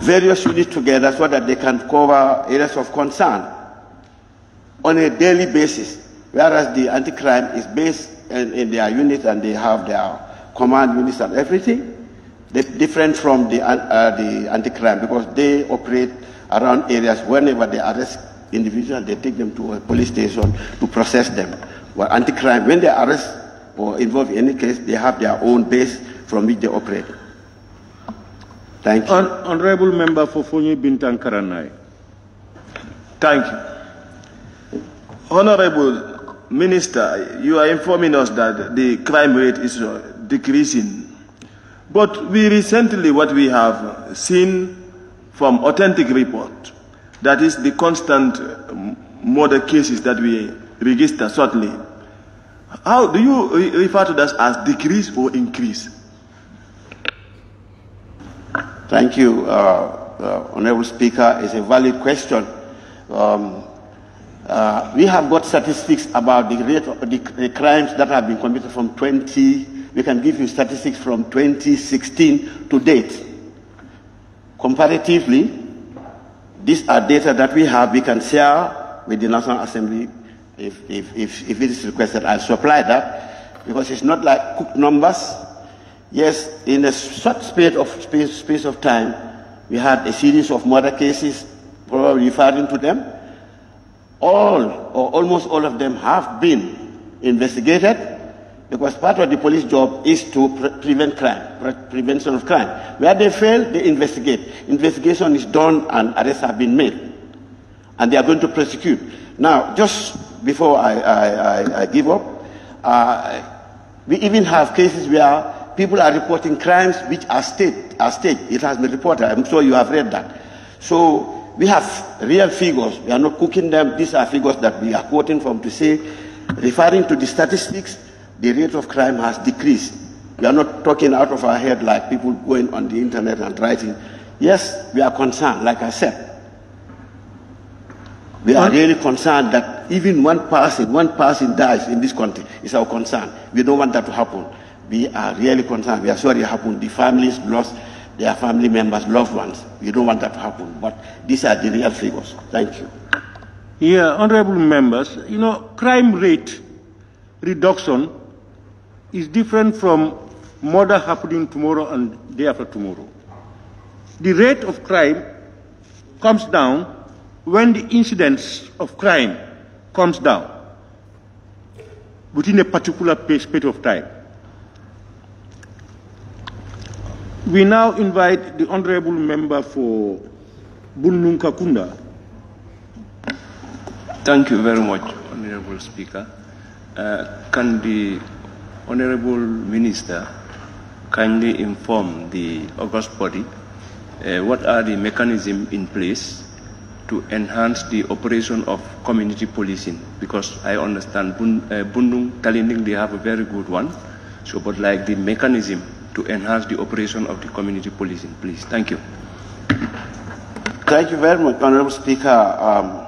various units together so that they can cover areas of concern on a daily basis, whereas the anti-crime is based in their units and they have their command units and everything. They're different from the anti-crime because they operate around areas. Whenever they arrest individuals, they take them to a police station to process them. Well, anti-crime, when they arrest or involve in any case, they have their own base from which they operate. Thank you. Honorable Member for Fonyi Bintang Karanai. Thank you. Honorable Minister, you are informing us that the crime rate is decreasing. But we recently, what we have seen from authentic report, that is the constant murder cases that we register shortly. How do you refer to that as decrease or increase? Thank you, Honorable Speaker. It's a valid question. We have got statistics about the rate of the crimes that have been committed from we can give you statistics from 2016 to date. Comparatively, these are data that we have, we can share with the National Assembly if it is requested. I'll supply that because it's not like cooked numbers. Yes, in a short space of time, we had a series of murder cases, probably referring to them. All or almost all of them have been investigated because part of the police job is to prevent crime, prevention of crime. Where they fail, they investigate. Investigation is done and arrests have been made. And they are going to prosecute. Now, just before I give up, we even have cases where people are reporting crimes which are staged. It has been reported. I'm sure you have read that. So we have real figures. We are not cooking them. These are figures that we are quoting from to say, referring to the statistics, the rate of crime has decreased. We are not talking out of our head like people going on the internet and writing. Yes, we are concerned, like I said. We are really concerned that even one person dies in this country is our concern. We don't want that to happen. We are really concerned. We are sorry it happened. The families lost their family members, loved ones. We don't want that to happen. But these are the real figures. Thank you. Yeah, honorable members, you know, crime rate reduction is different from murder happening tomorrow and day after tomorrow. The rate of crime comes down when the incidence of crime comes down within a particular period of time. We now invite the honorable member for Bundung Kakunda. Thank you very much, Honorable Speaker. Can the Honorable Minister kindly inform the august body what are the mechanisms in place to enhance the operation of community policing? Because I understand Bundung, Talinding, they have a very good one. So, but like the mechanism to enhance the operation of the community policing, please. Thank you. Thank you very much, Honorable Speaker.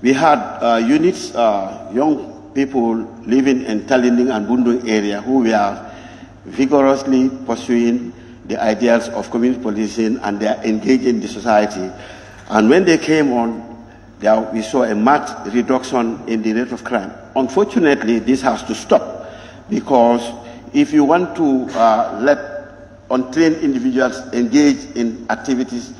We had units, young people living in Talinding and Bundung area who were vigorously pursuing the ideals of community policing and they are engaged in the society. And when they came on, we saw a marked reduction in the rate of crime. Unfortunately, this has to stop because if you want to let untrained individuals engage in activities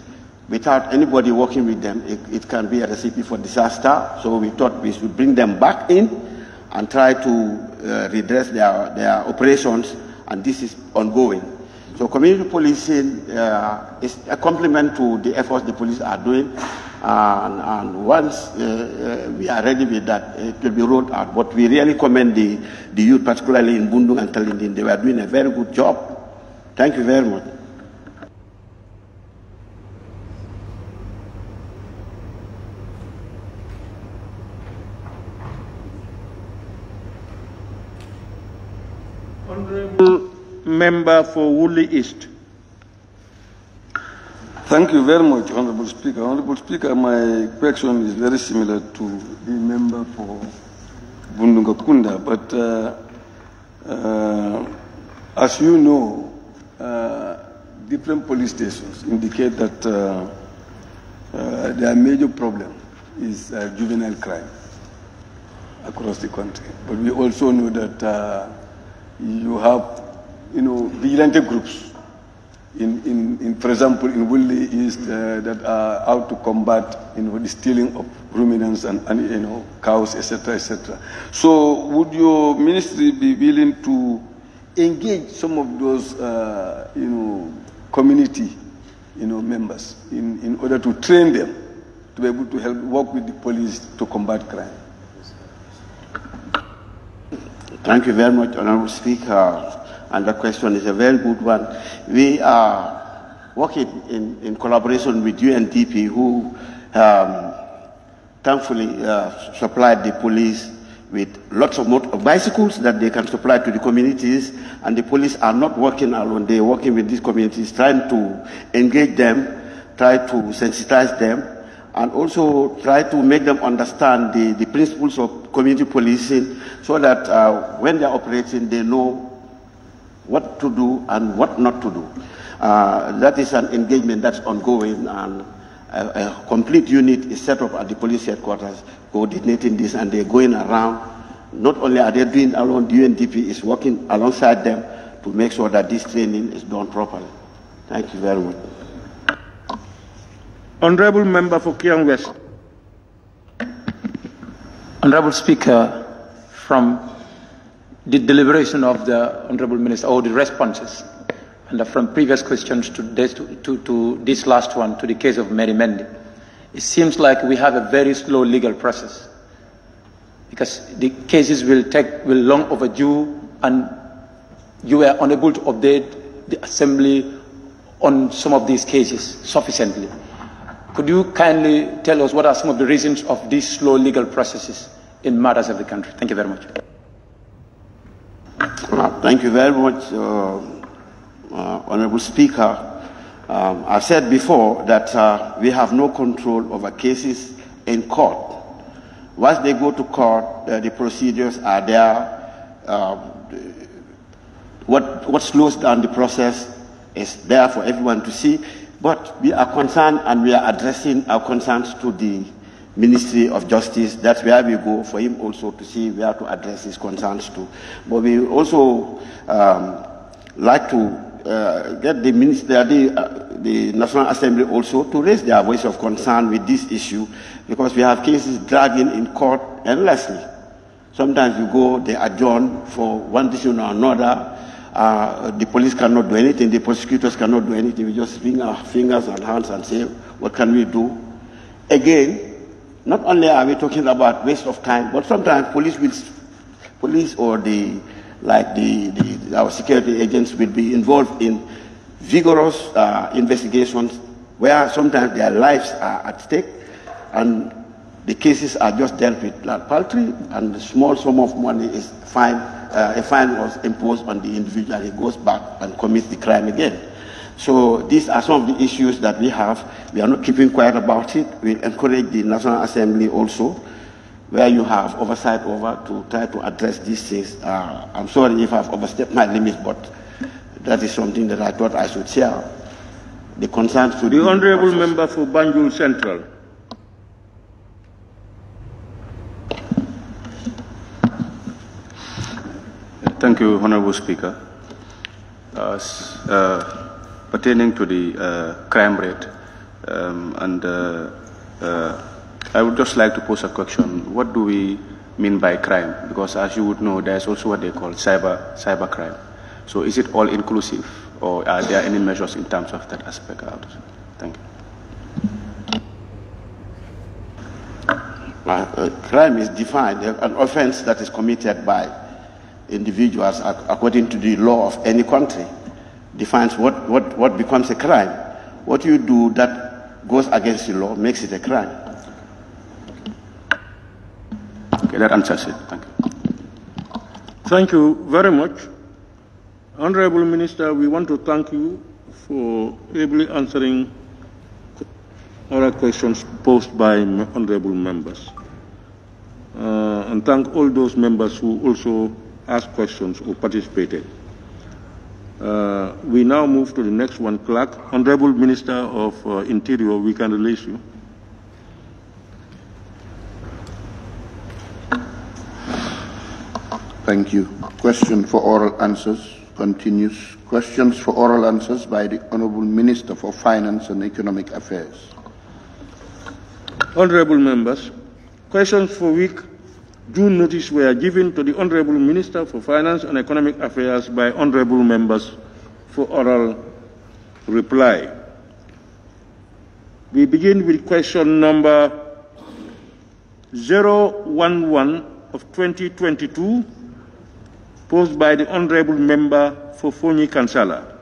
without anybody working with them, it can be a recipe for disaster. So we thought we should bring them back in and try to redress their operations, and this is ongoing. So community policing is a complement to the efforts the police are doing, and once we are ready with that, it will be rolled out. But we really commend the youth, particularly in Bundung and Talinding. They were doing a very good job. Thank you very much. Honorable Member for Woolly East. Thank you very much, Honorable Speaker. Honorable Speaker, my question is very similar to the member for Bundung Kakunda, but as you know, different police stations indicate that their major problem is juvenile crime across the country. But we also know that you have, vigilante groups for example, in Woodley East that are out to combat, the stealing of ruminants and cows, etc., etc. So, would your ministry be willing to engage some of those, community, members in order to train them to be able to help work with the police to combat crime? Thank you very much, Honorable Speaker. And the question is a very good one. We are working in collaboration with UNDP, who thankfully supplied the police with lots of bicycles that they can supply to the communities. And the police are not working alone. They are working with these communities, trying to engage them, try to sensitize them, and also try to make them understand the principles of community policing, so that when they are operating, they know what to do and what not to do. That is an engagement that's ongoing, and a complete unit is set up at the police headquarters coordinating this, and they're going around. Not only are they doing alone, the UNDP is working alongside them to make sure that this training is done properly. Thank you very much. Honorable Member for Kiang West. Honorable Speaker, from the deliberation of the Honorable Minister, or the responses, and from previous questions to this last one, to the case of Mary Mendy, it seems like we have a very slow legal process, because the cases will long overdue, and you were unable to update the Assembly on some of these cases sufficiently. Could you kindly tell us what are some of the reasons of these slow legal processes in matters of the country? Thank you very much. Thank you very much, Honorable Speaker. I've said before that we have no control over cases in court. Once they go to court, the procedures are there. What slows down the process is there for everyone to see. But we are concerned, and we are addressing our concerns to the Ministry of Justice. That's where we go for him also to see where to address his concerns to. But we also like to get the the National Assembly also to raise their voice of concern with this issue, because we have cases dragging in court endlessly. Sometimes you go, they adjourn for one decision or another. The police cannot do anything, the prosecutors cannot do anything. We just wring our fingers and hands and say, what can we do? Again, not only are we talking about waste of time, but sometimes police or our security agents will be involved in vigorous investigations where sometimes their lives are at stake, and the cases are just dealt with like paltry, and the small sum of money is fine. A fine was imposed on the individual. He goes back and commits the crime again. So these are some of the issues that we have. We are not keeping quiet about it. We encourage the National Assembly also, where you have oversight over, to try to address these things. I'm sorry if I've overstepped my limits, but that is something that I thought I should share. The concerns to the Honourable Member for Banjul Central. Thank you, Honourable Speaker. Pertaining to the crime rate, I would just like to pose a question. What do we mean by crime? Because as you would know, there's also what they call cyber crime. So is it all inclusive, or are there any measures in terms of that aspect? Thank you. Crime is defined, an offense that is committed by individuals according to the law of any country defines what becomes a crime. What you do that goes against the law makes it a crime. Okay, that answers it. Thank you. Thank you very much. Honorable Minister, we want to thank you for ably answering other questions posed by honorable members. And thank all those members who also asked questions or participated. We now move to the next one, Clerk. Honorable Minister of Interior, we can release you. Thank you. Question for oral answers continues. Questions for oral answers by the Honorable Minister for Finance and Economic Affairs. Honorable members, questions for week June notice were given to the Honorable Minister for Finance and Economic Affairs by honorable members for oral reply. We begin with question number 011 of 2022, posed by the Honorable Member for Fonyi Kansala.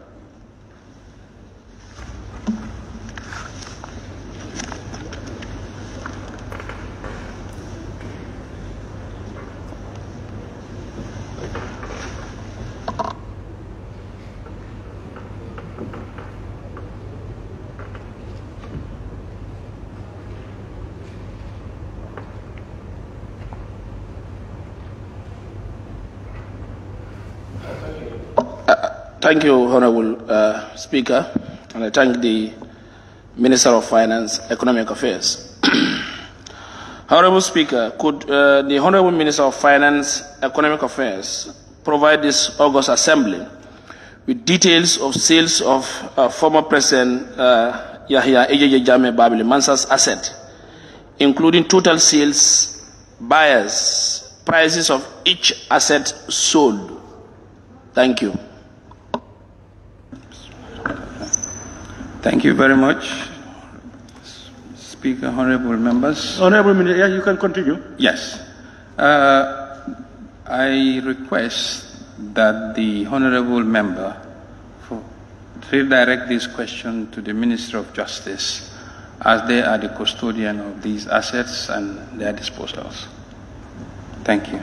Thank you, Honorable Speaker, and I thank the Minister of Finance, Economic Affairs. Honorable Speaker, could the Honorable Minister of Finance, Economic Affairs provide this August Assembly with details of sales of former President Yahya Ejeje Jammeh Babili Mansah's asset, including total sales, buyers, prices of each asset sold? Thank you. Thank you very much, Speaker, honorable members. Honorable Minister, yeah, you can continue. Yes. I request that the honorable member redirect this question to the Minister of Justice, as they are the custodian of these assets and their disposals. Thank you.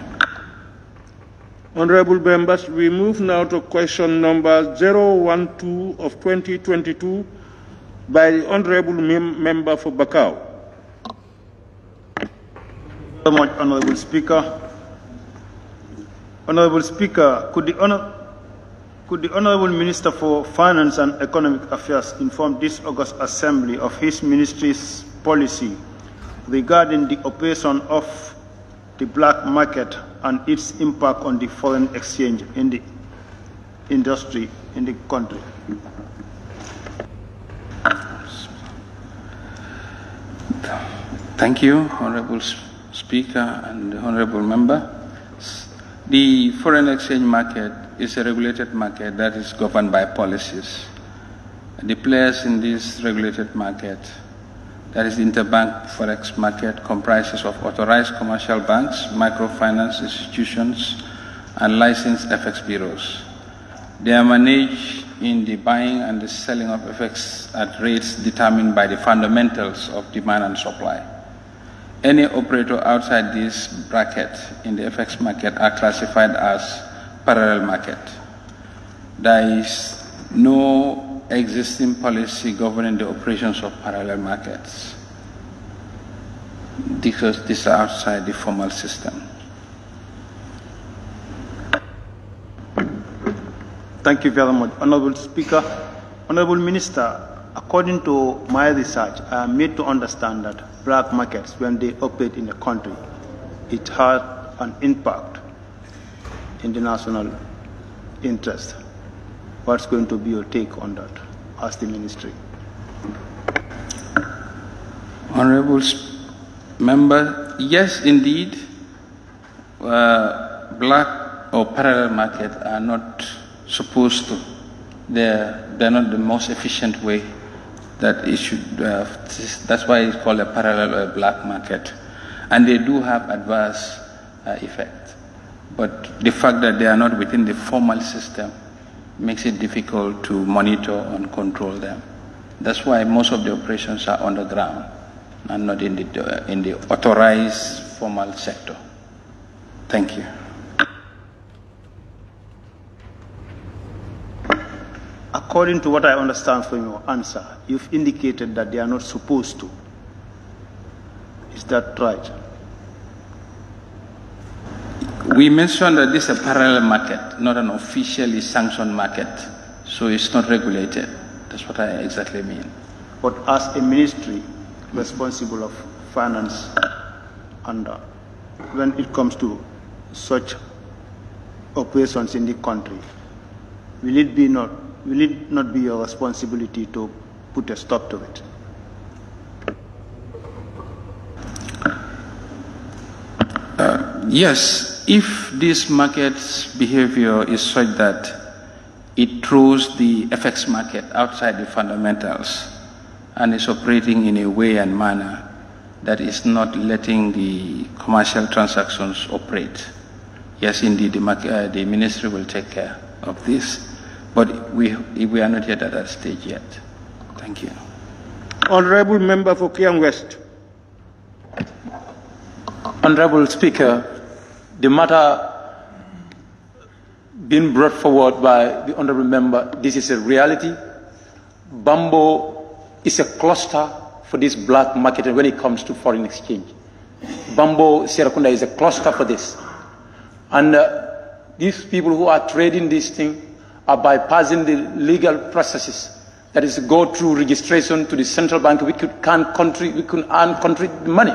Honorable members, we move now to question number 012 of 2022 by the Honorable Member for Bakau. Very much, Honorable Speaker. Honorable Speaker, could the Honorable Minister for Finance and Economic Affairs inform this August Assembly of his ministry's policy regarding the operation of the black market and its impact on the foreign exchange in the industry in the country? Thank you, Honorable Speaker and Honorable Member. The foreign exchange market is a regulated market that is governed by policies. The players in this regulated market, that is the interbank forex market, comprises of authorized commercial banks, microfinance institutions, and licensed FX bureaus. They are managed in the buying and the selling of FX at rates determined by the fundamentals of demand and supply. Any operator outside this bracket in the FX market are classified as parallel market. There is no existing policy governing the operations of parallel markets because these are outside the formal system. Thank you very much, Honorable Speaker. Honorable Minister, according to my research, I am made to understand that black markets, when they operate in the country, it has an impact in the national interest. What's going to be your take on that as the ministry? Honorable Member, yes, indeed, black or parallel market are not supposed to. They're not the most efficient way that it should. That's why it's called a parallel or a black market, and they do have adverse effect. But the fact that they are not within the formal system makes it difficult to monitor and control them. That's why most of the operations are underground and not in the authorized formal sector. Thank you. According to what I understand from your answer, you've indicated that they are not supposed to. Is that right? We mentioned that this is a parallel market, not an officially sanctioned market. So it's not regulated. That's what I exactly mean. But as a ministry responsible of finance, and when it comes to such operations in the country, will it not be your responsibility to put a stop to it? Yes, if this market's behavior is such that it throws the FX market outside the fundamentals and is operating in a way and manner that is not letting the commercial transactions operate, yes, indeed, the ministry will take care of this. But we are not yet at that stage yet. Thank you. Honorable Member for Kiang West. Honorable Speaker, the matter being brought forward by the Honorable Member, this is a reality. Bambo is a cluster for this black market when it comes to foreign exchange. Bambo Serakunda is a cluster for this. And these people who are trading this thing are bypassing the legal processes. That is, go through registration to the central bank. We could earn country money,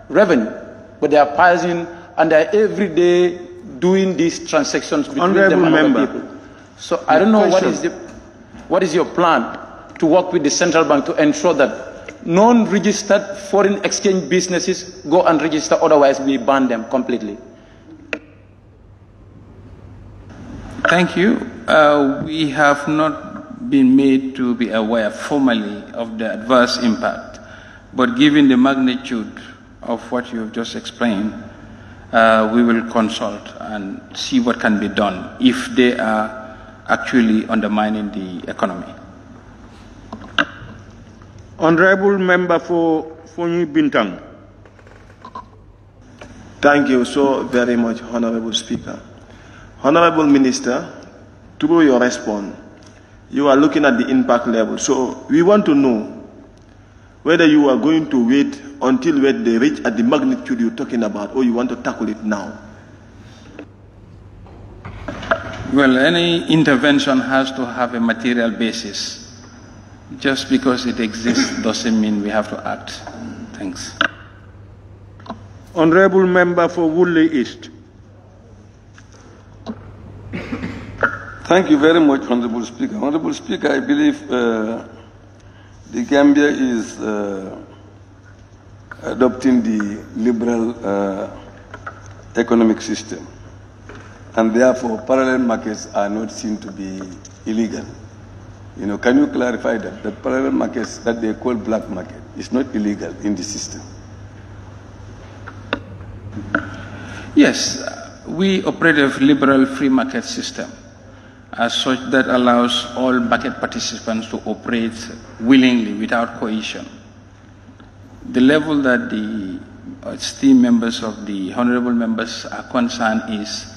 revenue. But they are passing and they are every day doing these transactions between them and other people. So I don't know what is your plan to work with the central bank to ensure that non-registered foreign exchange businesses go and register, otherwise we ban them completely. Thank you. We have not been made to be aware formally of the adverse impact, but given the magnitude of what you have just explained, we will consult and see what can be done if they are actually undermining the economy. Honorable Member for Fonyi Bintang. Thank you so very much, Honorable Speaker. Honorable Minister, through your response, you are looking at the impact level. So we want to know whether you are going to wait until they reach at the magnitude you're talking about, or you want to tackle it now. Well, any intervention has to have a material basis. Just because it exists doesn't mean we have to act. Thanks. Honorable Member for Woodley East. Thank you very much, Honorable Speaker. Honorable Speaker, I believe the Gambia is adopting the liberal economic system, and therefore parallel markets are not seen to be illegal. You know, can you clarify that? The parallel markets that they call black market is not illegal in the system. Yes, we operate a liberal free market system as such that allows all market participants to operate willingly without coercion. The level that the esteemed members of the honorable members are concerned is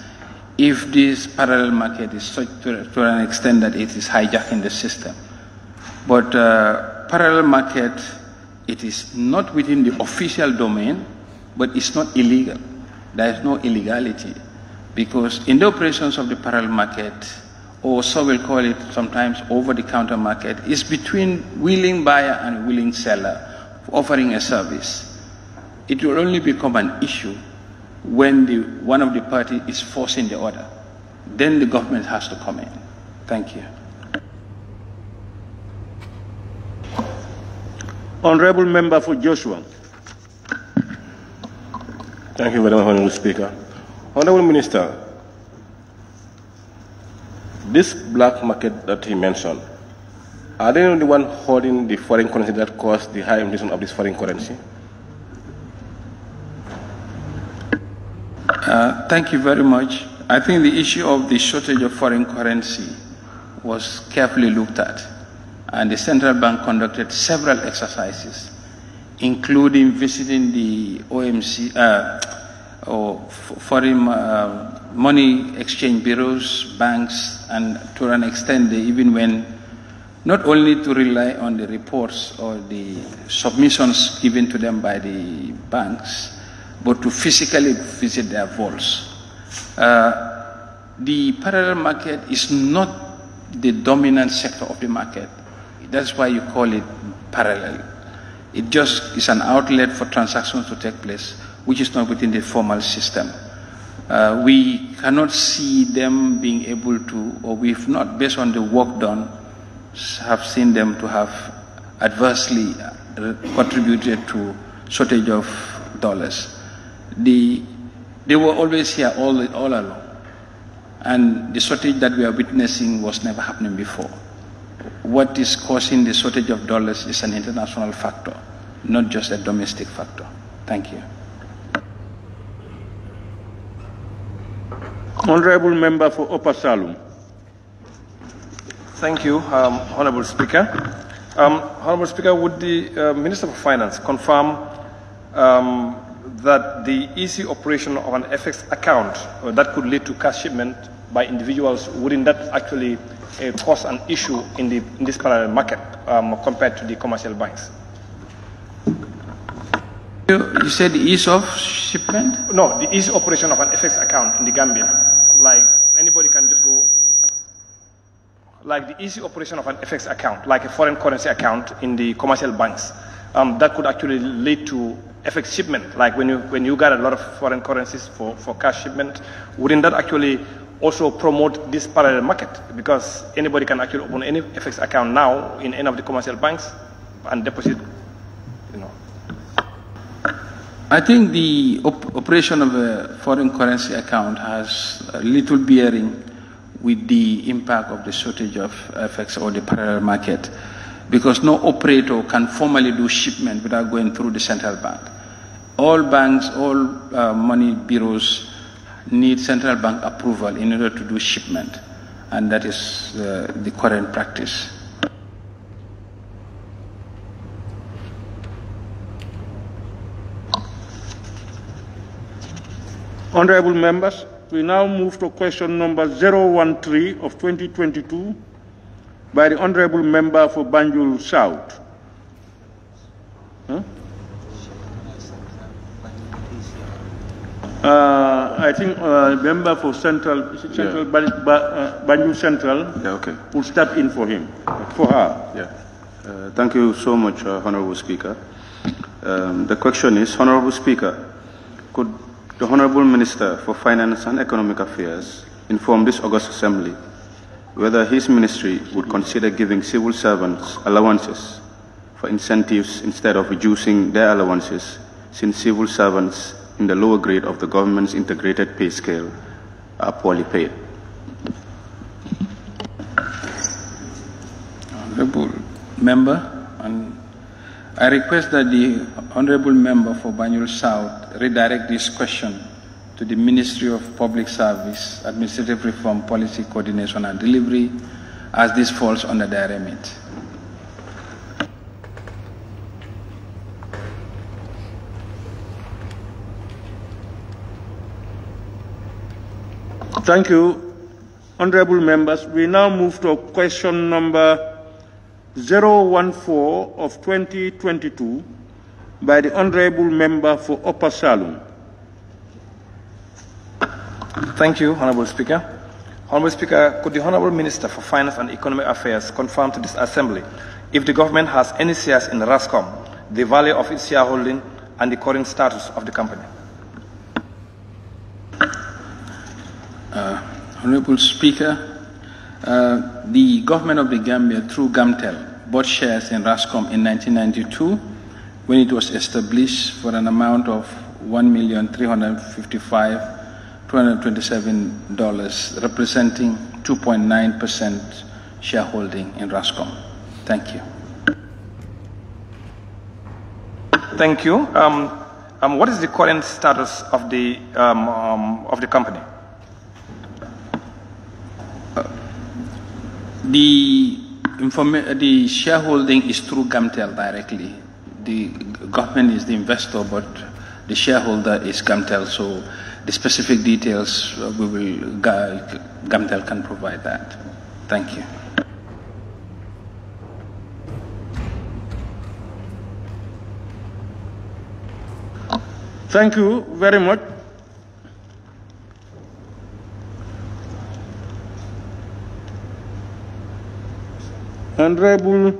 if this parallel market is such to an extent that it is hijacking the system. But parallel market, it is not within the official domain, but it's not illegal. There is no illegality, because in the operations of the parallel market, or so we'll call it sometimes over-the-counter market, is between willing buyer and willing seller offering a service. It will only become an issue when one of the parties is forcing the other. Then the government has to come in. Thank you. Honorable Member for Joshua. Thank you very much, Honorable Speaker. Honorable Minister, this black market that he mentioned, are they the one holding the foreign currency that caused the high inflation of this foreign currency? Thank you very much. I think the issue of the shortage of foreign currency was carefully looked at, and the central bank conducted several exercises, including visiting the OMC, or foreign money exchange bureaus, banks, and to an extent they even went not only to rely on the reports or the submissions given to them by the banks, but to physically visit their vaults. The parallel market is not the dominant sector of the market. That's why you call it parallel. It just is an outlet for transactions to take place, which is not within the formal system. We cannot see them being able to, or we've not, based on the work done, have seen them to have adversely contributed to shortage of dollars. They were always here all along, and the shortage that we are witnessing was never happening before. What is causing the shortage of dollars is an international factor, not just a domestic factor. Thank you. Honorable Member for Upper Salum. Thank you, Honorable Speaker. Honorable Speaker, would the Minister for Finance confirm that the easy operation of an FX account that could lead to cash shipment by individuals, wouldn't that actually cause an issue in this parallel market compared to the commercial banks? You said the ease of shipment? No, the easy operation of an FX account in the Gambia. Like anybody can just go, like the easy operation of an FX account, like a foreign currency account in the commercial banks, that could actually lead to FX shipment. Like when you got a lot of foreign currencies for cash shipment, wouldn't that actually also promote this parallel market? Because anybody can actually open any FX account now in any of the commercial banks and deposit, you know. I think the operation of a foreign currency account has a little bearing with the impact of the shortage of FX or the parallel market, because no operator can formally do shipment without going through the central bank. All banks, all money bureaus need central bank approval in order to do shipment, and that is the current practice. Honorable members, we now move to question number 013 of 2022 by the Honorable Member for Banjul South. Huh? I think member for Banjul Central will step in for him, for her. Yeah. Thank you so much, Honorable Speaker. The question is, Honorable Speaker, could the Honorable Minister for Finance and Economic Affairs inform this August Assembly whether his ministry would consider giving civil servants allowances for incentives instead of reducing their allowances, since civil servants in the lower grade of the government's integrated pay scale are poorly paid? Honorable Member, and I request that the Honorable Member for Banjul South redirect this question to the Ministry of Public Service, Administrative Reform, Policy Coordination and Delivery, as this falls under their remit. Thank you, honorable members. We now move to question number 014 of 2022 by the Honorable Member for Upper Salum. Thank you, Honorable Speaker. Honorable Speaker, could the Honorable Minister for Finance and Economic Affairs confirm to this Assembly if the government has any shares in RASCOM, the value of its shareholding, and the current status of the company? Honorable Speaker, the government of the Gambia, through GAMTEL, bought shares in RASCOM in 1992 when it was established for an amount of $1,355,227, representing 2.9% shareholding in RASCOM. Thank you. Thank you. What is the current status of the company? The shareholding is through GAMTEL directly. The government is the investor, but the shareholder is GAMTEL. So the specific details GAMTEL can provide that. Thank you. Thank you very much. Honorable,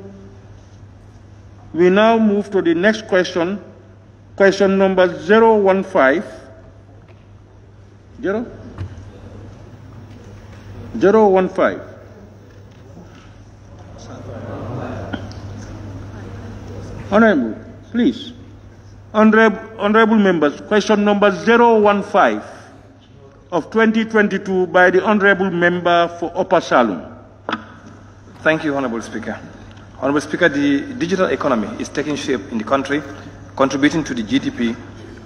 we now move to the next question, question number 015. 015. Honorable, please. Honorable members, question number 015 of 2022 by the Honorable Member for Upper Salem. Thank you, Honorable Speaker. Honorable Speaker, the digital economy is taking shape in the country, contributing to the GDP,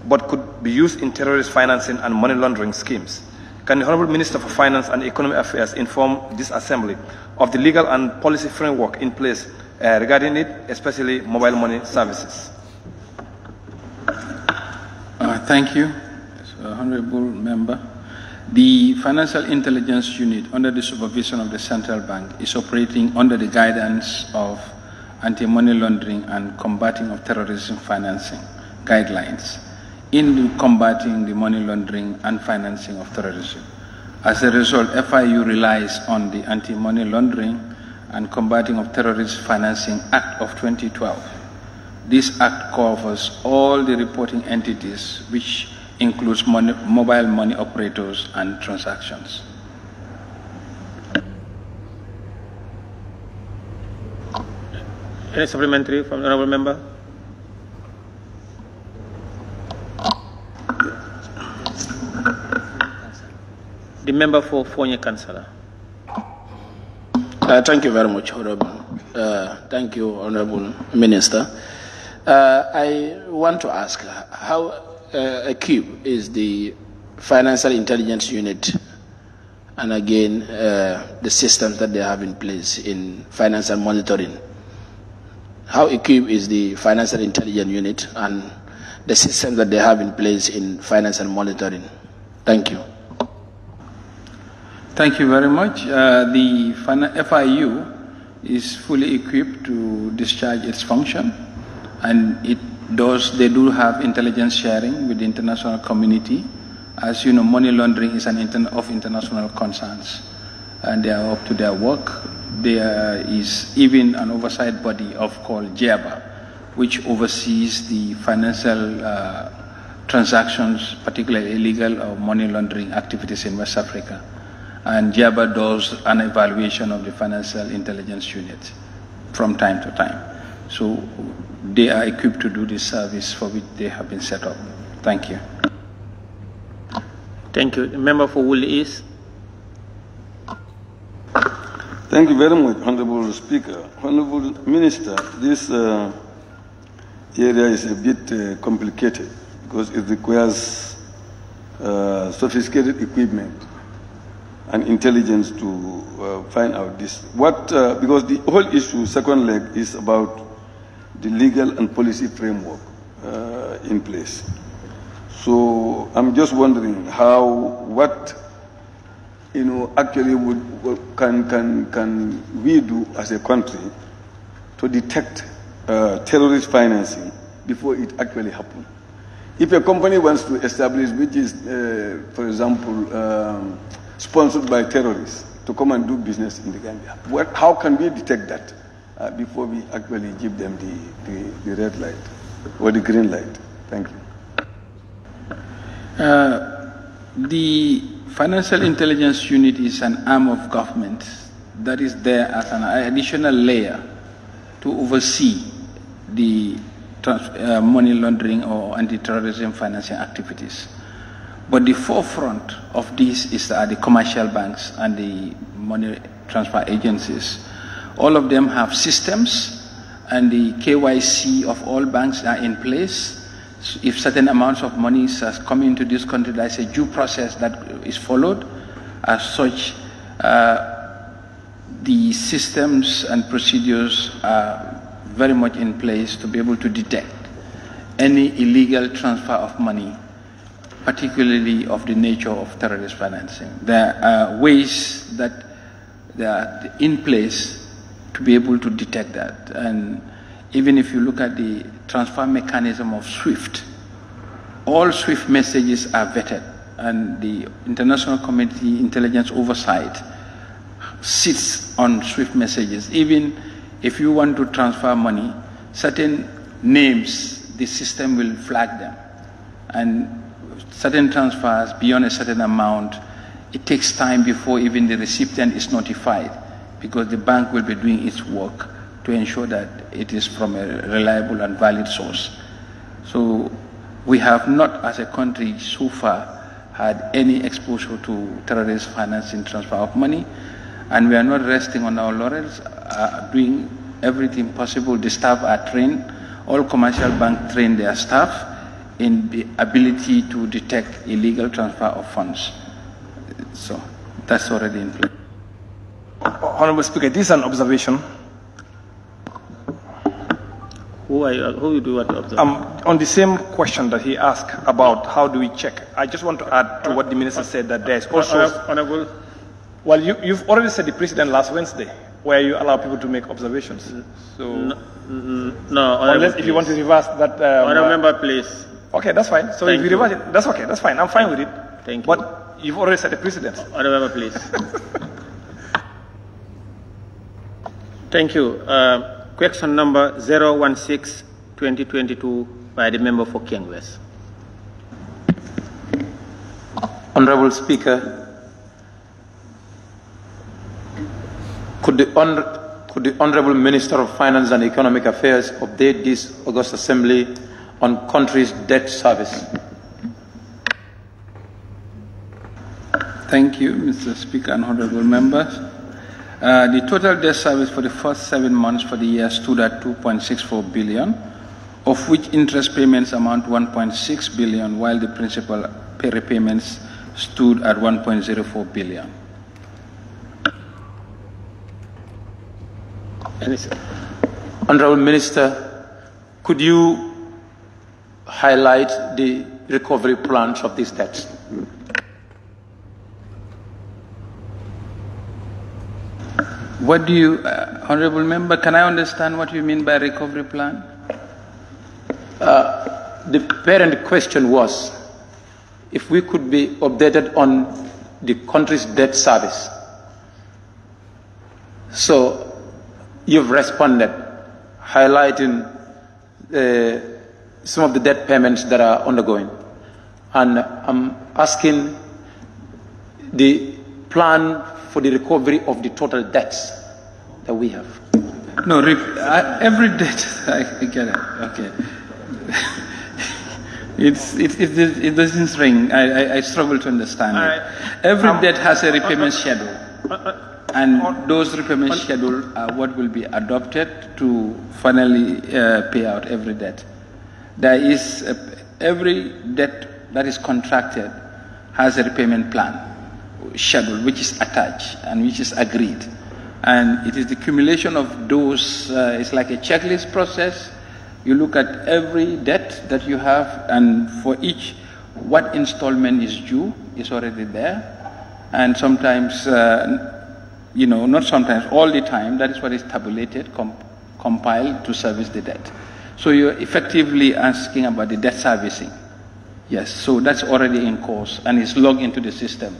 but could be used in terrorist financing and money laundering schemes. Can the Honorable Minister for Finance and Economic Affairs inform this Assembly of the legal and policy framework in place regarding it, especially mobile money services? Thank you, Honorable Member. The Financial Intelligence Unit, under the supervision of the Central Bank, is operating under the guidance of anti-money laundering and combating of terrorism financing guidelines in combating the money laundering and financing of terrorism. As a result, FIU relies on the Anti-Money Laundering and Combating of Terrorist Financing Act of 2012. This act covers all the reporting entities, which includes mobile money operators and transactions. Any supplementary from the Honourable Member? The member for Fonya Councillor. Thank you very much, Honourable. Thank you, Honourable Minister. I want to ask how ECUB is the Financial Intelligence Unit, and again, the systems that they have in place in financial monitoring. How ECUB is the Financial Intelligence Unit and the systems that they have in place in financial monitoring. Thank you. Thank you very much. The FIU is fully equipped to discharge its function, and they do have intelligence sharing with the international community. As you know, money laundering is of international concerns, and they are up to their work. There is even an oversight body called JABA, which oversees the financial transactions, particularly illegal or money laundering activities in West Africa. And JABA does an evaluation of the Financial Intelligence Unit from time to time. So they are equipped to do this service for which they have been set up. Thank you. Thank you. The member for Wool East. Thank you very much, Honorable Speaker. Honorable Minister, this area is a bit complicated because it requires sophisticated equipment and intelligence to find out this. Because the whole issue, second leg, is about the legal and policy framework in place. So I'm just wondering what actually can we do as a country to detect terrorist financing before it actually happens. If a company wants to establish, which is, for example, sponsored by terrorists to come and do business in the Gambia, how can we detect that before we actually give them the red light or the green light? Thank you. The Financial Intelligence Unit is an arm of government that is there as an additional layer to oversee the money laundering or anti-terrorism financing activities. But the forefront of this is the commercial banks and the money transfer agencies. All of them have systems, and the KYC of all banks are in place. If certain amounts of money has come into this country, there's a due process that is followed. As such, the systems and procedures are very much in place to be able to detect any illegal transfer of money, particularly of the nature of terrorist financing. There are ways that they are in place to be able to detect that. And even if you look at the transfer mechanism of SWIFT, all SWIFT messages are vetted, and the international community intelligence oversight sits on SWIFT messages. Even if you want to transfer money, certain names, the system will flag them. And certain transfers beyond a certain amount, it takes time before even the recipient is notified, because the bank will be doing its work to ensure that it is from a reliable and valid source. So we have not, as a country so far, had any exposure to terrorist financing transfer of money, and we are not resting on our laurels, doing everything possible. The staff are trained. All commercial banks train their staff in the ability to detect illegal transfer of funds. So that's already in place. Honorable Speaker, this is an observation. Who do you want to observe? On the same question that he asked about how do we check, I just want to add to what the minister said, that there is also... Honorable. Well, you've already said the precedent last Wednesday, where you allow people to make observations. So, no, unless if you want to reverse that... Honorable member, please. Okay, that's fine. So if you reverse it, that's okay, that's fine. I'm fine with it. Thank you. But you've already set the precedent. Honorable member, please. Thank you. Question number 016-2022 by the member for King West. Honorable Speaker, could the Honorable Minister of Finance and Economic Affairs update this August Assembly on country's debt service? Thank you, Mr. Speaker and honorable members. The total debt service for the first 7 months for the year stood at 2.64 billion, of which interest payments amount 1.6 billion, while the principal repayments stood at 1.04 billion. Honorable Minister, could you highlight the recovery plans of these debts? What do you, honorable member, can I understand what you mean by recovery plan? The parent question was if we could be updated on the country's debt service. So you've responded, highlighting some of the debt payments that are undergoing. And I'm asking the plan for the recovery of the total debts that we have. No, every debt, I get it, okay. It doesn't ring. I struggle to understand it. Every debt has a repayment schedule. And those repayment schedules are what will be adopted to finally pay out every debt. There is every debt that is contracted has a repayment plan schedule which is attached and which is agreed. And it is the accumulation of those, it's like a checklist process. You look at every debt that you have, and for each, what installment is due is already there. And sometimes, not sometimes, all the time, that is what is tabulated, compiled to service the debt. So you're effectively asking about the debt servicing. Yes, so that's already in course and is logged into the system.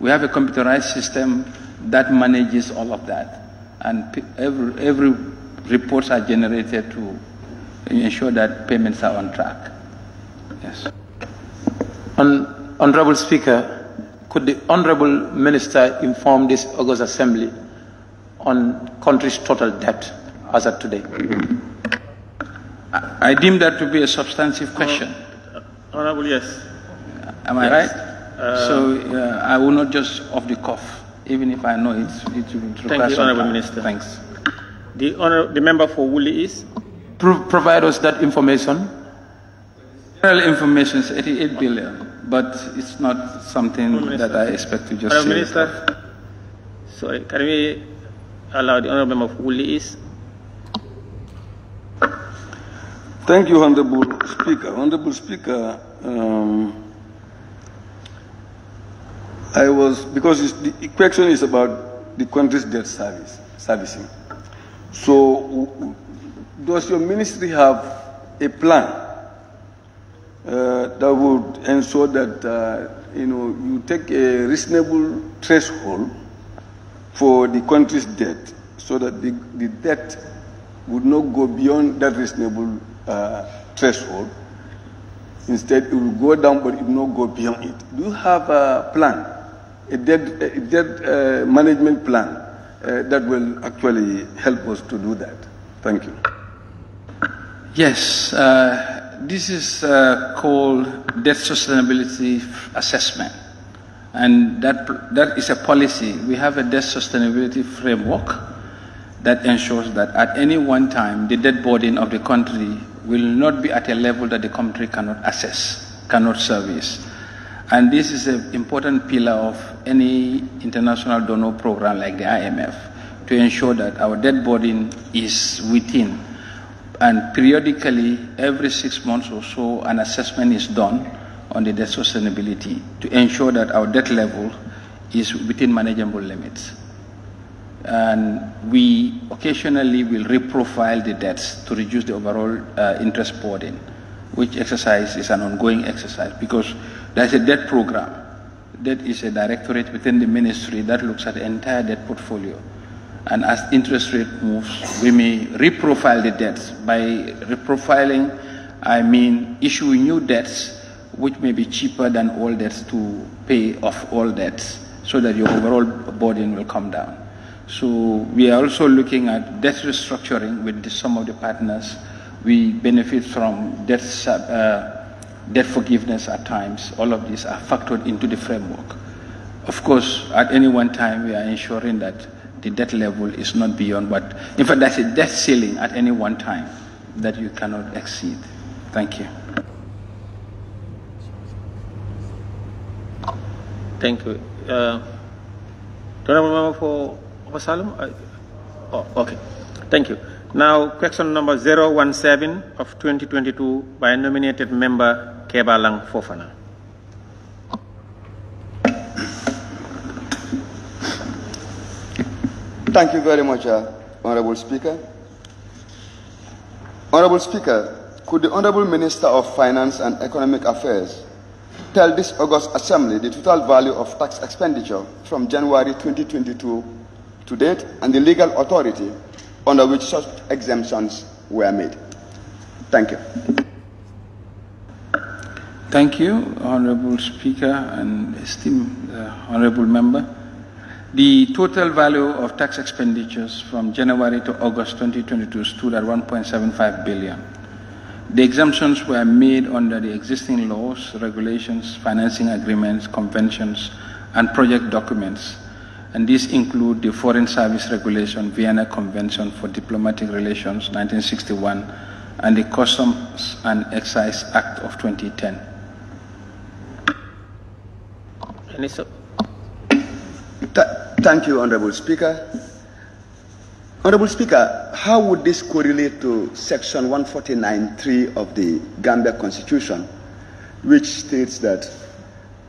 We have a computerized system that manages all of that. And every reports are generated to ensure that payments are on track. Yes. Honorable Speaker, could the Honorable Minister inform this August Assembly on country's total debt as of today? I deem that to be a substantive question. Honorable, yes. Am I right? So I will not just off the cuff, even if I know it requires. Thank you, Honorable Minister. Thanks. The member for Woolly is? Provide us that information. General information is 88 billion, but it's not something that I expect to just say. Minister, sorry, can we allow the Honorable member for Woolly is? Thank you, Honorable Speaker. Honorable Speaker, because the question is about the country's debt servicing. So, does your ministry have a plan that would ensure that you take a reasonable threshold for the country's debt, so that the debt would not go beyond that reasonable threshold. Instead, it will go down, but it will not go beyond it. Do you have a plan, a debt management plan that will actually help us to do that? Thank you. Yes, this is called debt sustainability assessment. And that is a policy. We have a debt sustainability framework that ensures that at any one time, the debt burden of the country will not be at a level that the country cannot assess, cannot service. And this is an important pillar of any international donor program like the IMF to ensure that our debt burden is within. And periodically, every 6 months or so, an assessment is done on the debt sustainability to ensure that our debt level is within manageable limits. And we occasionally will reprofile the debts to reduce the overall interest burden, which exercise is an ongoing exercise because there's a debt program. Debt is a directorate within the ministry that looks at the entire debt portfolio. And as interest rate moves, we may reprofile the debts. By reprofiling, I mean issuing new debts which may be cheaper than old debts to pay off all debts so that your overall burden will come down. So we are also looking at debt restructuring with some of the partners. We benefit from debt forgiveness at times. All of these are factored into the framework. Of course, at any one time, we are ensuring that the debt level is not beyond what, in fact, there's a debt ceiling at any one time that you cannot exceed. Thank you. Thank you. Honorable Member for Obasalum? Oh, okay. Thank you. Now, question number 017 of 2022 by nominated member Keba Lang Fofana. Thank you very much, Honorable Speaker. Honorable Speaker, could the Honorable Minister of Finance and Economic Affairs tell this August Assembly the total value of tax expenditure from January 2022 to date and the legal authority under which such exemptions were made? Thank you. Thank you, Honorable Speaker and esteemed Honorable Member. The total value of tax expenditures from January to August 2022 stood at 1.75 billion. The exemptions were made under the existing laws, regulations, financing agreements, conventions, and project documents. And these include the Foreign Service Regulation, Vienna Convention for Diplomatic Relations, 1961, and the Customs and Excise Act of 2010. Thank you, Honorable Speaker. Honorable Speaker, how would this correlate to Section 149(3) of the Gambia Constitution, which states that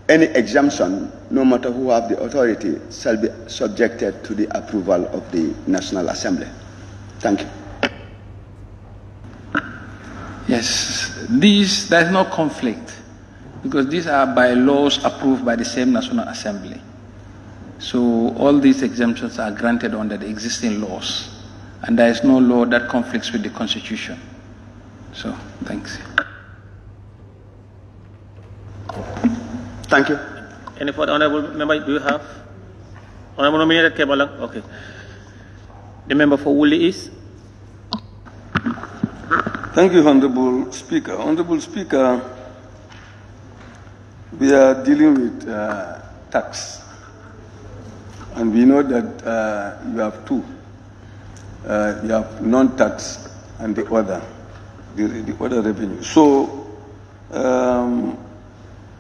any exemption, no matter who have the authority, shall be subjected to the approval of the National Assembly? Thank you. Yes, there's no conflict because these are by laws approved by the same National Assembly. So all these exemptions are granted under the existing laws, and there is no law that conflicts with the Constitution. So, thanks. Thank you. Any further Honorable Member, do you have? Honorable nominated Kebalang? Okay. The member for Woolly is? Thank you, Honorable Speaker. Honorable Speaker, we are dealing with tax. And we know that you have two. You have non-tax and the other revenue. So,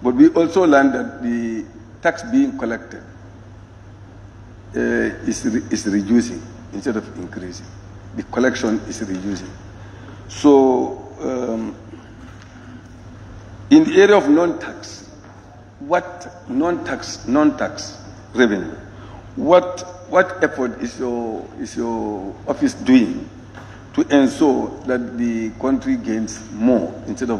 but we also learned that the tax being collected is reducing instead of increasing. The collection is reducing. So, in the area of non-tax, what non-tax revenue? What effort is your office doing to ensure that the country gains more instead of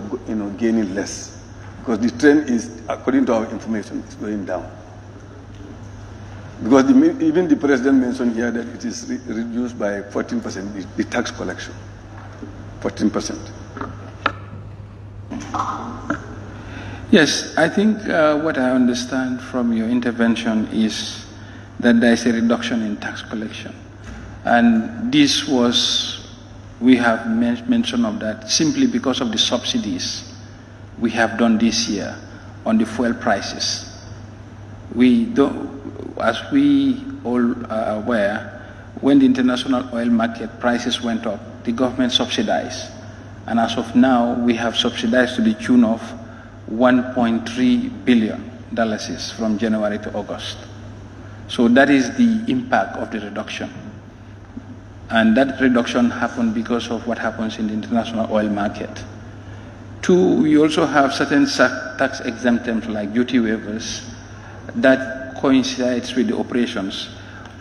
gaining less? Because the trend is, according to our information, is going down. Because even the president mentioned here that it is reduced by 14%, the tax collection, 14%. Yes, I think what I understand from your intervention is that there is a reduction in tax collection. And this was, we have mention of that simply because of the subsidies we have done this year on the fuel prices. We don't, as we all are aware, when the international oil market prices went up, the government subsidized. And as of now, we have subsidized to the tune of $1.3 billion from January to August. So that is the impact of the reduction. And that reduction happened because of what happens in the international oil market. Two, we also have certain tax exemptions like duty waivers that coincides with the operations.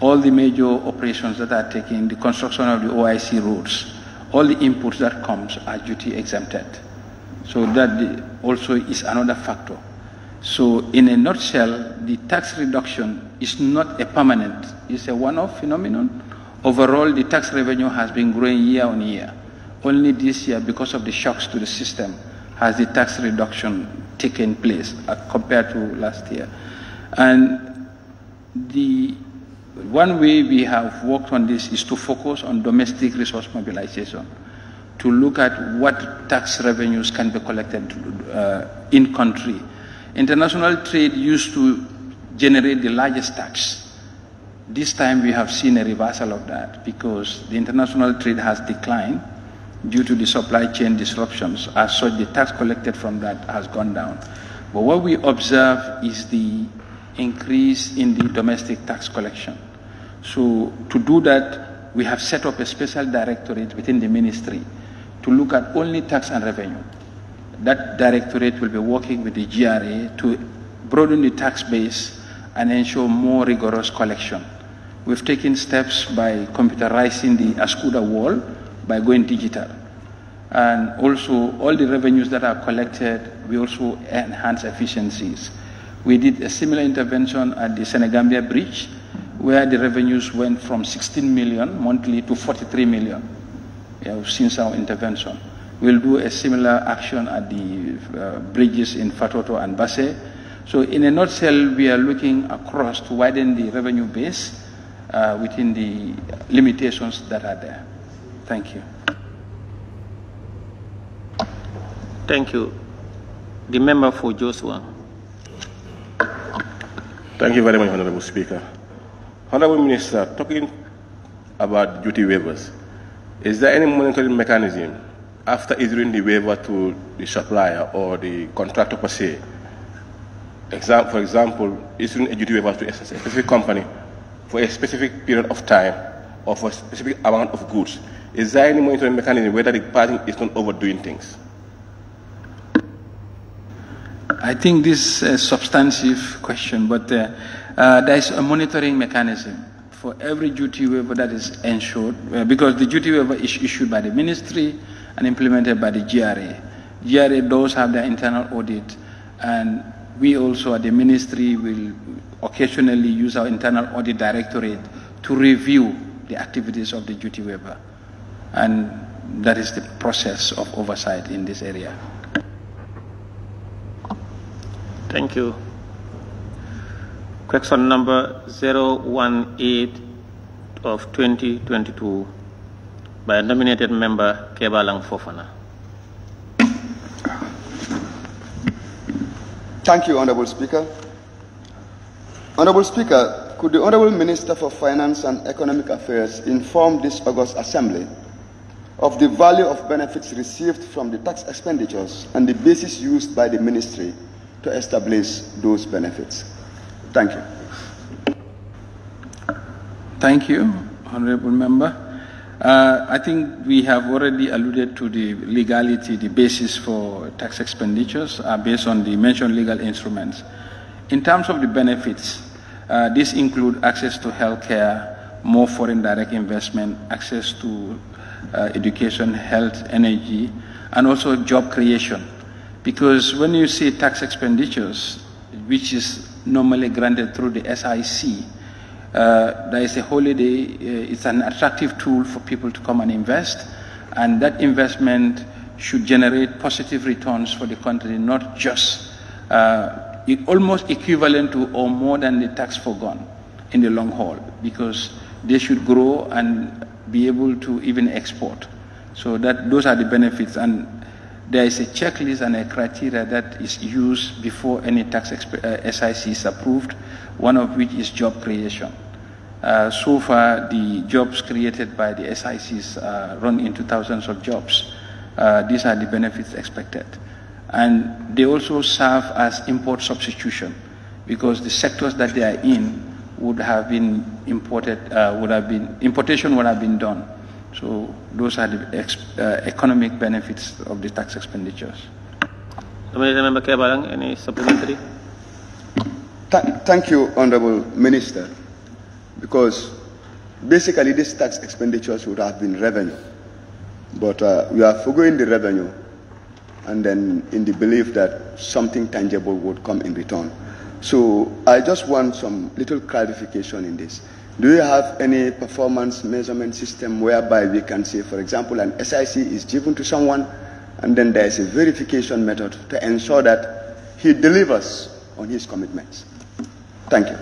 All the major operations that are taking, the construction of the OIC roads, all the inputs that comes are duty exempted. So that also is another factor. So in a nutshell, the tax reduction is not a permanent, it's a one-off phenomenon. Overall, the tax revenue has been growing year on year. Only this year, because of the shocks to the system, has the tax reduction taken place compared to last year. And the one way we have worked on this is to focus on domestic resource mobilization, to look at what tax revenues can be collected in country. International trade used to generate the largest tax. This time we have seen a reversal of that because the international trade has declined due to the supply chain disruptions. As such, the tax collected from that has gone down. But what we observe is the increase in the domestic tax collection. So to do that, we have set up a special directorate within the ministry to look at only tax and revenue. That directorate will be working with the GRA to broaden the tax base and ensure more rigorous collection. We've taken steps by computerizing the Ascuda wall by going digital. And also all the revenues that are collected, we also enhance efficiencies. We did a similar intervention at the Senegambia Bridge, where the revenues went from 16 million monthly to 43 million since our intervention. We'll do a similar action at the bridges in Fatoto and Basse. So in a nutshell, we are looking across to widen the revenue base within the limitations that are there. Thank you. Thank you. The member for Joshua. Thank you very much, Honorable Speaker. Honorable Minister, talking about duty waivers, is there any monitoring mechanism after issuing the waiver to the supplier or the contractor per se? For example, issuing a duty waiver to a specific company for a specific period of time or for a specific amount of goods. Is there any monitoring mechanism whether the party is not overdoing things? I think this is a substantive question, but there is a monitoring mechanism for every duty waiver that is ensured, because the duty waiver is issued by the ministry and implemented by the GRA. GRA does have their internal audit, and we also at the ministry will occasionally use our internal audit directorate to review the activities of the duty waiver. And that is the process of oversight in this area. Thank you. Question number 018 of 2022 by a nominated member Kebalang Fofana. Thank you, Honorable Speaker. Honorable Speaker, could the Honorable Minister for Finance and Economic Affairs inform this August Assembly of the value of benefits received from the tax expenditures and the basis used by the Ministry to establish those benefits? Thank you. Thank you, Honorable Member. I think we have already alluded to the legality, the basis for tax expenditures are based on the mentioned legal instruments. In terms of the benefits, these include access to healthcare, more foreign direct investment, access to education, health, energy, and also job creation. Because when you see tax expenditures, which is normally granted through the SIC, There is a holiday, it's an attractive tool for people to come and invest, and that investment should generate positive returns for the country, not just almost equivalent to or more than the tax foregone in the long haul, because they should grow and be able to even export. So those are the benefits, and there is a checklist and a criteria that is used before any tax SIC is approved, one of which is job creation. So far, the jobs created by the SICs run into thousands of jobs. These are the benefits expected. And they also serve as import substitution, because the sectors that they are in would have been importation would have been done. So those are the economic benefits of the tax expenditures. Member Kebalang, any supplementary? Thank you, Honorable Minister, because basically these tax expenditures would have been revenue, but we are forgoing the revenue and then in the belief that something tangible would come in return. So I just want some little clarification in this. Do you have any performance measurement system whereby we can say, for example, an SIC is given to someone and then there is a verification method to ensure that he delivers on his commitments? Thank you.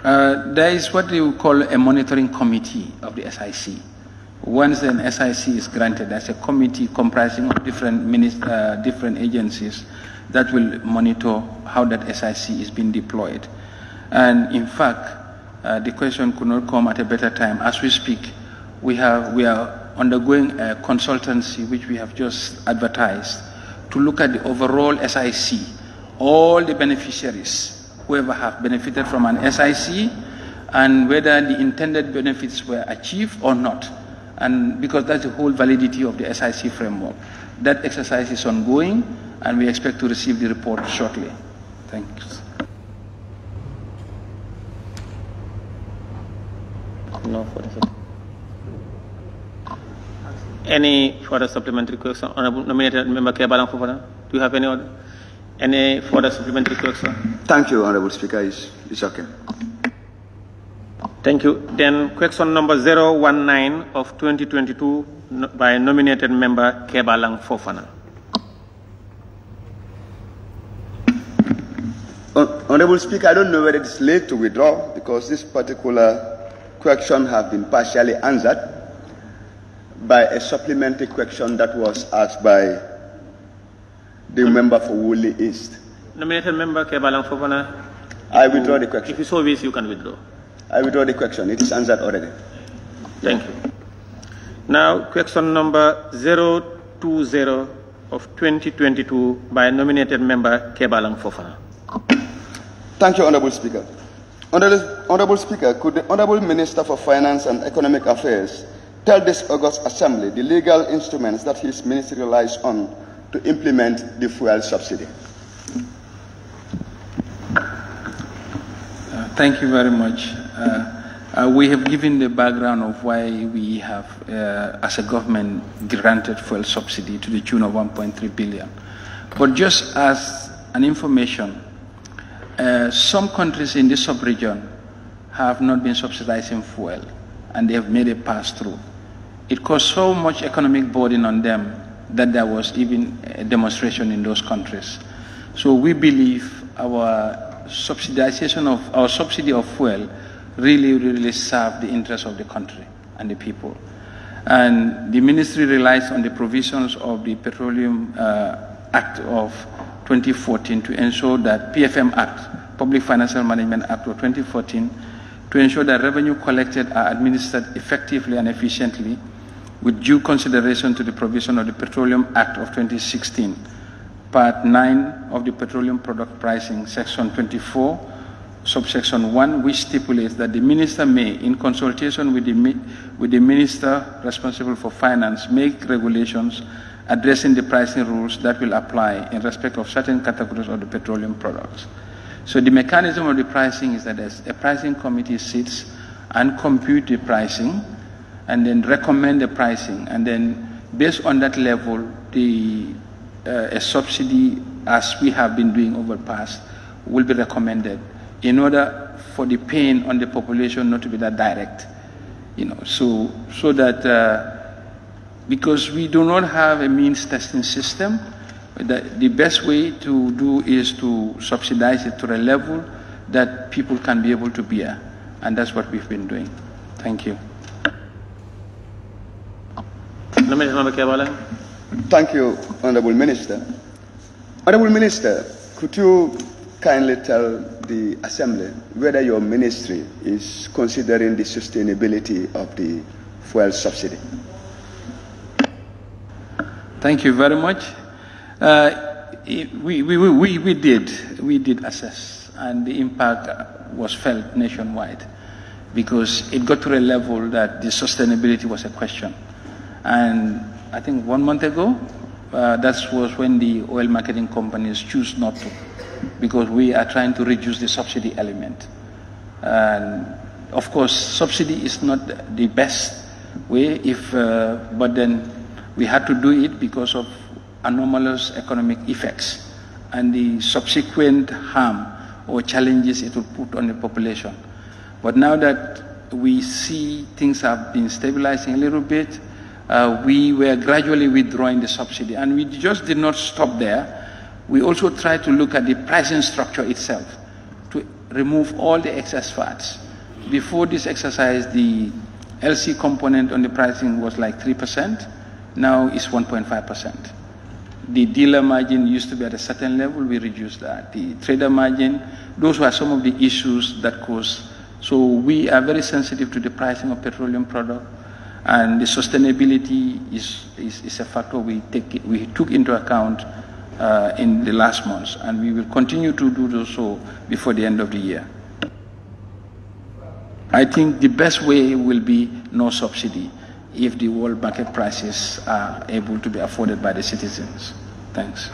There is what you call a monitoring committee of the SIC. Once an SIC is granted, there's a committee comprising of different agencies that will monitor how that SIC is being deployed. And in fact, the question could not come at a better time. As we speak, we are undergoing a consultancy which we have just advertised to look at the overall SIC, all the beneficiaries, whoever have benefited from an SIC, and whether the intended benefits were achieved or not. And because that's the whole validity of the SIC framework. That exercise is ongoing, and we expect to receive the report shortly. Thanks. No further. Any further supplementary question? Honorable nominated Member Kebalang Fofana, do you have any further supplementary question? Thank you, Honorable Speaker. It's okay. Thank you. Then question number 019 of 2022 by nominated Member Kebalang Fofana. Honorable Speaker, I don't know whether it's late to withdraw because this particular question has been partially answered by a supplementary question that was asked by the member for Woolly East. Nominated Member Kebalang Fofana. I withdraw the question. If you so wish, you can withdraw. I withdraw the question. It is answered already. Thank you. Now, question number 020 of 2022 by nominated Member Kebalang Fofana. Thank you, Honorable Speaker. Honorable Speaker, could the Honorable Minister for Finance and Economic Affairs tell this August Assembly the legal instruments that his ministry relies on to implement the fuel subsidy? Thank you very much. We have given the background of why we have, as a government, granted fuel subsidy to the tune of 1.3 billion. But just as an information, some countries in this sub-region have not been subsidizing fuel, and they have made a pass-through. It caused so much economic burden on them that there was even a demonstration in those countries. So we believe our subsidization of our subsidy of fuel really serve the interests of the country and the people. And the ministry relies on the provisions of the Petroleum Act of 2014 to ensure that PFM Act, Public Financial Management Act of 2014, to ensure that revenue collected are administered effectively and efficiently with due consideration to the provision of the Petroleum Act of 2016, Part 9 of the Petroleum Product Pricing, Section 24, Subsection 1, which stipulates that the minister may, in consultation with the minister responsible for finance, make regulations addressing the pricing rules that will apply in respect of certain categories of the petroleum products. So the mechanism of the pricing is that a pricing committee sits and compute the pricing and then recommend the pricing, and then based on that level, a subsidy, as we have been doing over the past, will be recommended in order for the pain on the population not to be that direct, so that because we do not have a means testing system, the best way to do is to subsidize it to a level that people can be able to bear, and that's what we've been doing. Thank you. Thank you, Honorable Minister. Honorable Minister, could you kindly tell the Assembly whether your ministry is considering the sustainability of the fuel subsidy? Thank you very much. We did assess, and the impact was felt nationwide because it got to a level that the sustainability was a question. And I think 1 month ago, that was when the oil marketing companies choose not to, because we are trying to reduce the subsidy element. And of course, subsidy is not the best way, but then we had to do it because of anomalous economic effects and the subsequent harm or challenges it will put on the population. But now that we see things have been stabilizing a little bit, we were gradually withdrawing the subsidy, and we just did not stop there. We also tried to look at the pricing structure itself to remove all the excess fats. Before this exercise, the LC component on the pricing was like 3%. Now it's 1.5%. The dealer margin used to be at a certain level. We reduced that. The trader margin, those were some of the issues that caused. So we are very sensitive to the pricing of petroleum product. And the sustainability is a factor we took into account in the last months, and we will continue to do so before the end of the year. I think the best way will be no subsidy if the world market prices are able to be afforded by the citizens. Thanks.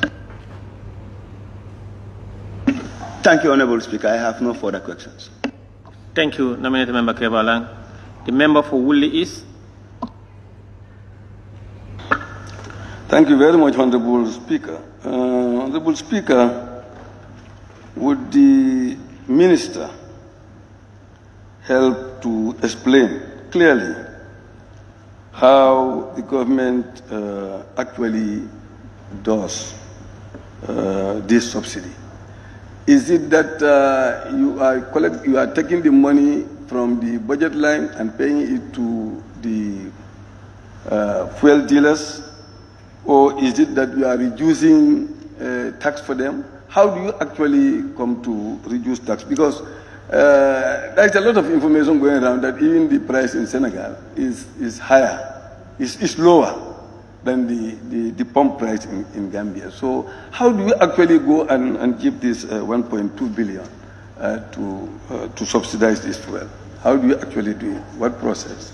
Thank you, Honorable Speaker. I have no further questions. Thank you, Nominated Member Kebalang. The member for Woolly East. Thank you very much, Honorable Speaker. Honorable Speaker, would the Minister help to explain clearly how the government actually does this subsidy? Is it that you are taking the money from the budget line and paying it to the fuel dealers? Or is it that you are reducing tax for them? How do you actually come to reduce tax? Because there's a lot of information going around that even the price in Senegal is higher, is lower than the pump price in Gambia. So how do you actually go and give this 1.2 billion to subsidize this fuel? How do you actually do it? What process?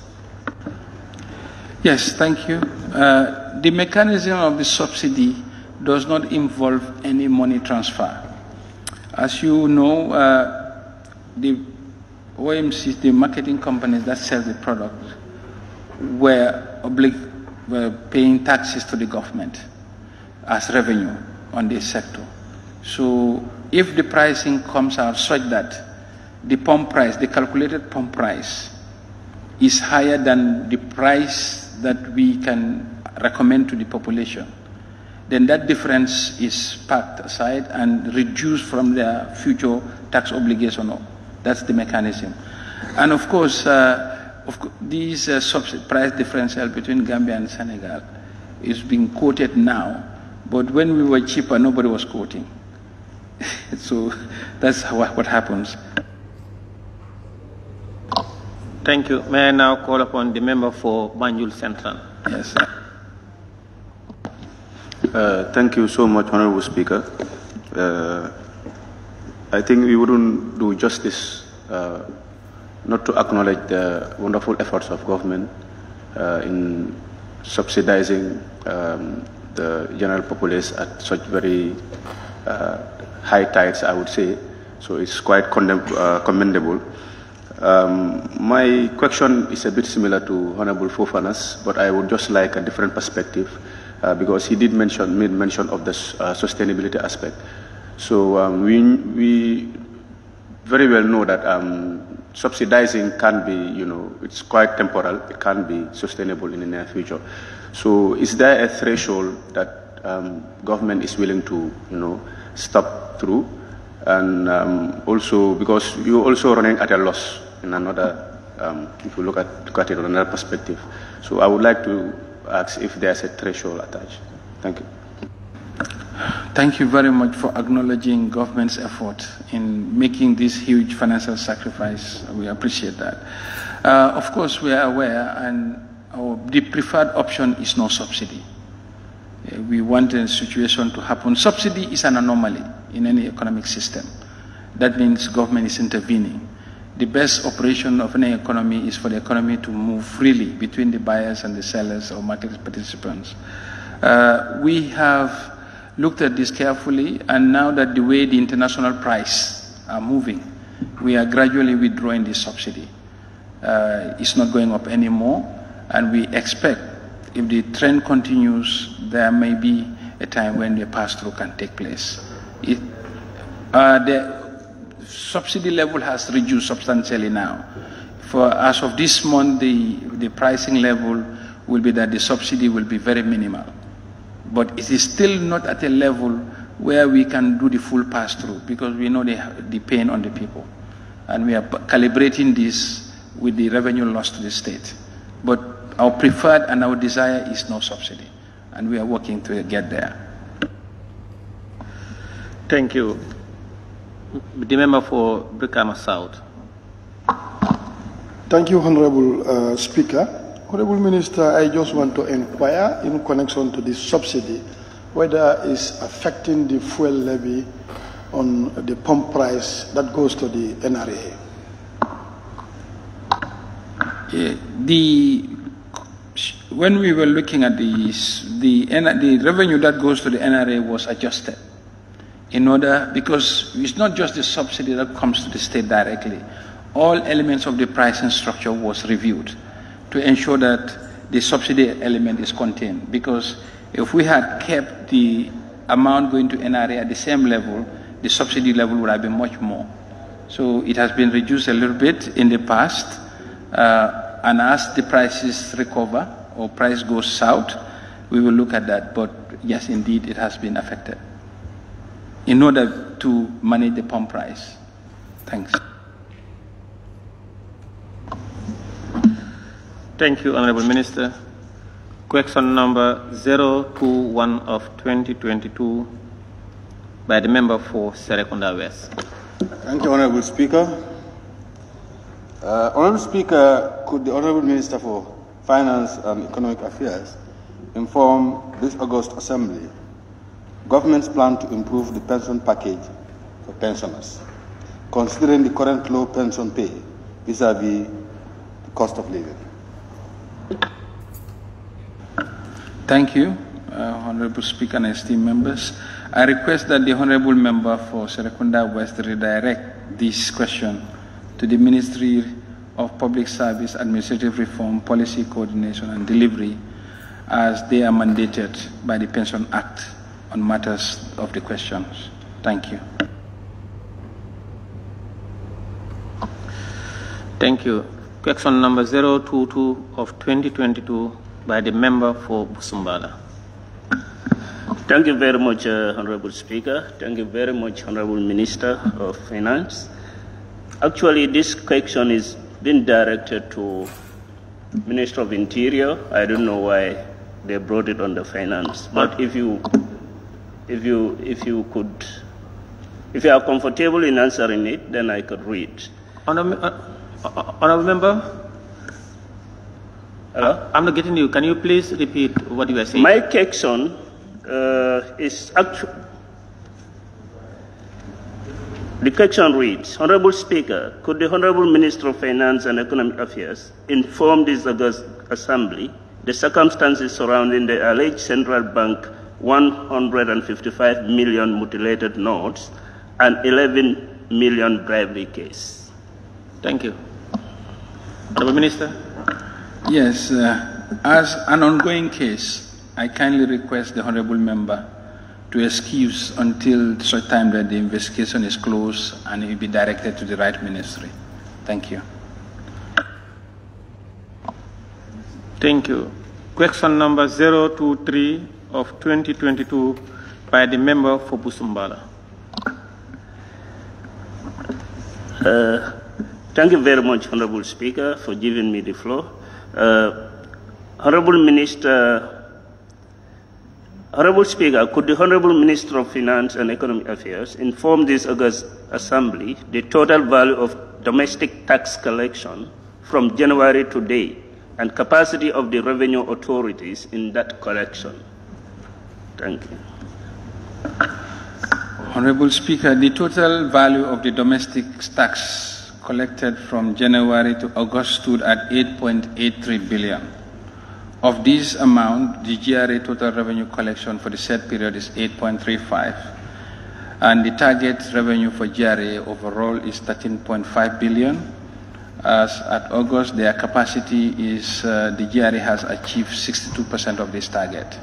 Yes, thank you. The mechanism of the subsidy does not involve any money transfer. As you know, the OMCs, the marketing companies that sell the product, were paying taxes to the government as revenue on this sector. So if the pricing comes out such that the pump price, the calculated pump price, is higher than the price that we can recommend to the population, then that difference is parked aside and reduced from their future tax obligation. That's the mechanism. And of course, these price differential between Gambia and Senegal is being quoted now, but when we were cheaper, nobody was quoting. So that's what happens. Thank you. May I now call upon the member for Banjul Central? Yes, sir. Thank you so much, Honorable Speaker. I think we wouldn't do justice not to acknowledge the wonderful efforts of government in subsidizing the general populace at such very high tides, I would say. So it's quite commendable. My question is a bit similar to Honorable Fofana's, but I would just like a different perspective because he made mention of the sustainability aspect. So we very well know that subsidizing can be, it's quite temporal. It can be sustainable in the near future. So is there a threshold that government is willing to, stop through? And also, because you're also running at a loss in another, if you look at it on another perspective. So I would like to ask if there's a threshold attached. Thank you. Thank you very much for acknowledging government's effort in making this huge financial sacrifice. We appreciate that. Of course, we are aware, and the preferred option is no subsidy. We want a situation to happen. Subsidy is an anomaly in any economic system. That means government is intervening. The best operation of any economy is for the economy to move freely between the buyers and the sellers or market participants. We have looked at this carefully, and now that the way the international price are moving, we are gradually withdrawing this subsidy. It's not going up anymore, and we expect if the trend continues, there may be a time when the pass-through can take place. The subsidy level has reduced substantially now. As of this month, the pricing level will be that the subsidy will be very minimal. But it is still not at a level where we can do the full pass-through, because we know the pain on the people. And we are calibrating this with the revenue loss to the state. But our preferred and our desire is no subsidy, and we are working to get there. Thank you. The member for Brikama South. Thank you, Honorable Speaker. Honorable Minister, I just want to inquire in connection to this subsidy, whether it's affecting the fuel levy on the pump price that goes to the NRA. When we were looking at the revenue that goes to the NRA was adjusted because it's not just the subsidy that comes to the state directly. All elements of the pricing structure was reviewed to ensure that the subsidy element is contained. Because if we had kept the amount going to NRA at the same level, the subsidy level would have been much more. So it has been reduced a little bit in the past, and as the prices recover or price goes south, we will look at that. But yes, indeed, it has been affected in order to manage the pump price. Thanks. Thank you, Honorable Minister. Question number 021 of 2022 by the member for Serekunda West. Thank you, Honorable Speaker. Honorable Speaker, could the Honorable Minister for Finance and Economic Affairs inform this August Assembly government's plan to improve the pension package for pensioners, considering the current low pension pay vis-à-vis the cost of living? Thank you, Honorable Speaker and esteemed members. I request that the Honorable Member for Serekunda West redirect this question to the Ministry of Public Service, Administrative Reform, Policy Coordination and Delivery, as they are mandated by the Pension Act on matters of the questions. Thank you. Thank you. Question number 022 of 2022 by the member for Busumbala. Thank you very much, Honorable Speaker. Thank you very much, Honorable Minister of Finance. Actually, this question is being directed to Minister of Interior. I don't know why they brought it on the finance, but if you are comfortable in answering it, then I could read. Honorable Member? Hello? I'm not getting you. Can you please repeat what you are saying? My question is actually, the question reads, Honorable Speaker, could the Honorable Minister of Finance and Economic Affairs inform this August Assembly the circumstances surrounding the alleged Central Bank 155 million mutilated notes and 11 million bribery case? Thank you. Honorable Minister? Yes, as an ongoing case, I kindly request the Honorable Member to excuse until such time that the investigation is closed and it will be directed to the right ministry. Thank you. Thank you. Question number 023 of 2022 by the member for Busumbala. Thank you very much, Honorable Speaker, for giving me the floor. Honorable Speaker, could the Honorable Minister of Finance and Economic Affairs inform this August Assembly the total value of domestic tax collection from January to date and capacity of the revenue authorities in that collection? Thank you. Honorable Speaker, the total value of the domestic tax collected from January to August stood at 8.83 billion. Of this amount, the GRA total revenue collection for the said period is 8.35, and the target revenue for GRA overall is 13.5 billion. As at August, their capacity is, the GRA has achieved 62% of this target.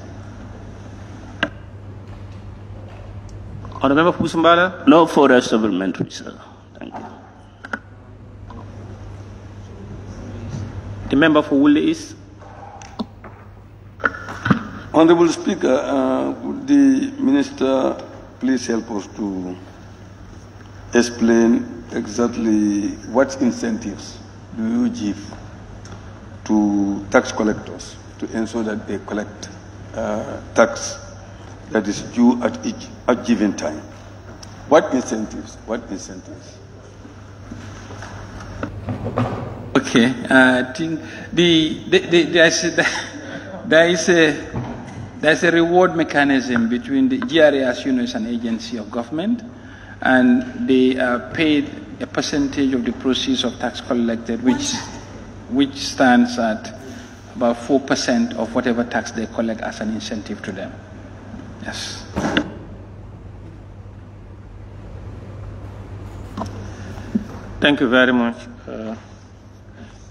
Honorable Busumbala? No further supplementary, sir. Thank you. The member for Woolly East. Honorable Speaker, would the Minister please help us to explain exactly what incentives do you give to tax collectors to ensure that they collect tax that is due at each given time? What incentives? What incentives? Okay, I think there's a reward mechanism between the GRA, as you know, is an agency of government, and they are paid a percentage of the proceeds of tax collected, which stands at about 4% of whatever tax they collect as an incentive to them. Yes. Thank you very much.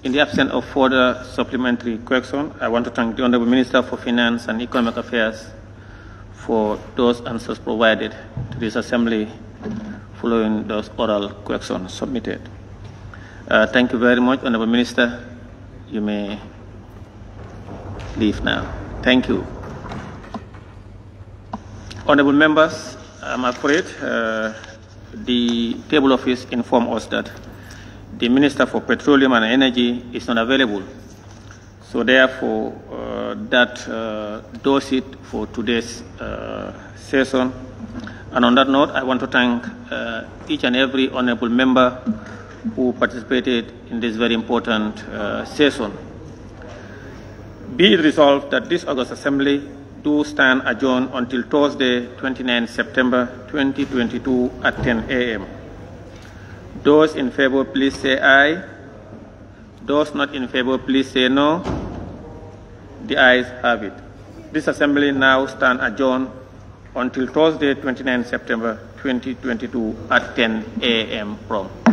In the absence of further supplementary question, I want to thank the Honorable Minister for Finance and Economic Affairs for those answers provided to this Assembly following those oral questions submitted. Thank you very much, Honorable Minister. You may leave now. Thank you. Honorable members, I'm afraid the table office informed us that the Minister for Petroleum and Energy is not available. So therefore, that does it for today's session. And on that note, I want to thank each and every honorable member who participated in this very important session. Be it resolved that this August Assembly do stand adjourned until Thursday, 29 September 2022 at 10 a.m. Those in favor, please say aye. Those not in favor, please say no. The ayes have it. This Assembly now stand adjourned until Thursday, 29 September 2022 at 10 a.m. prompt.